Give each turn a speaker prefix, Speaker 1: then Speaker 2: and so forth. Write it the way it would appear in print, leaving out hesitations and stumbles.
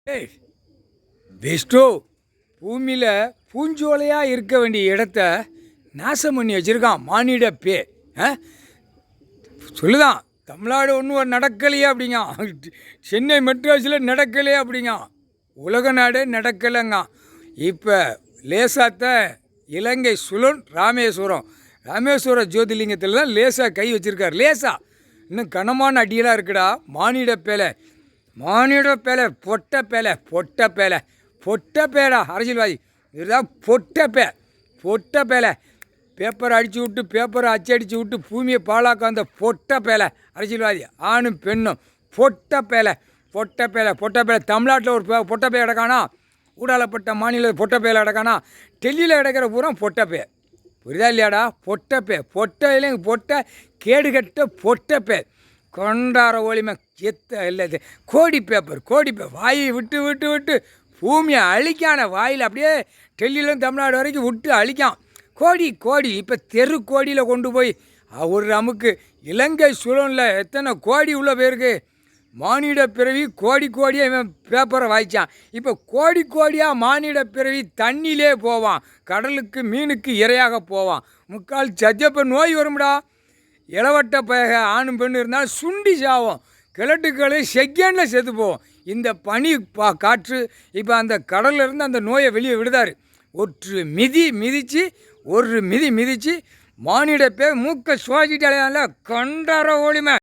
Speaker 1: ஏய் பெஸ்ட்டோ பூமியில் பூஞ்சோலையாக இருக்க வேண்டிய இடத்த நாசம் பண்ணி வச்சுருக்கான் மானிட பே. சொல்லுதான் தமிழ்நாடு ஒன்றும் நடக்கலையே அப்படிங்க, சென்னை மெட்ராஸில் நடக்கலையே அப்படிங்க, உலக நாடே நடக்கலைங்க. இப்போ லேசாத்த இலங்கை சுழன் ராமேஸ்வரம் ஜோதிலிங்கத்தில் தான் லேசாக கை வச்சுருக்கார். லேசா இன்னும் கனமான அடியெல்லாம் இருக்குடா. மானிட பேலை பொட்ட பேடா அரசியல்வாதி. இதுதான் பொட்ட பேலை பேப்பரை அச்சடிச்சு விட்டு பூமியை பாழாக்க அந்த பொட்ட பேலை அரசியல்வாதி. ஆணும் பெண்ணும் பொட்ட பேலை தமிழ்நாட்டில் ஒரு பொட்ட பேய் கிடக்கானா, ஊடாலப்பட்ட மாநில பொட்ட பேயில் கிடக்கானா, டெல்லியில் கிடக்கிற பூரா பொட்டப்பே. புரியுதா இல்லையாடா? பொட்டையிலையும் பொட்டை கேடுகட்ட பொட்டப்பே. கொண்டார ஒளிமை இல்லை கோடி பேப்பர் வாயை விட்டு பூமியை அழிக்கான வாயில் அப்படியே டெல்லியிலும் தமிழ்நாடு வரைக்கும் விட்டு அழிக்கான். கோடி இப்போ தெரு கோடியில் கொண்டு போய் ஒரு நமக்கு இலங்கை சுழனில் எத்தனை கோடி உள்ள பேருக்கு மானிட பிறவி கோடியாக இவன் பேப்பரை வாய்ச்சான். இப்போ கோடியாக மானிட பிறவி தண்ணியிலே போவான், கடலுக்கு மீனுக்கு இரையாக போவான். முக்கால் சஜப்ப நோய் வரும்டா. இளவட்ட பயக ஆணும் பெண்ணு இருந்தாலும் சுண்டி சாவோம், கிழட்டுக்களை செகண்டில் செத்து போவோம். இந்த பனி காற்று இப்போ அந்த கடல்லேருந்து அந்த நோயை வெளியே விடுதார். ஒரு மிதி மிதித்து மானிட பேர் மூக்கை சுவாசிட்டாலே கண்டார ஒளிமை.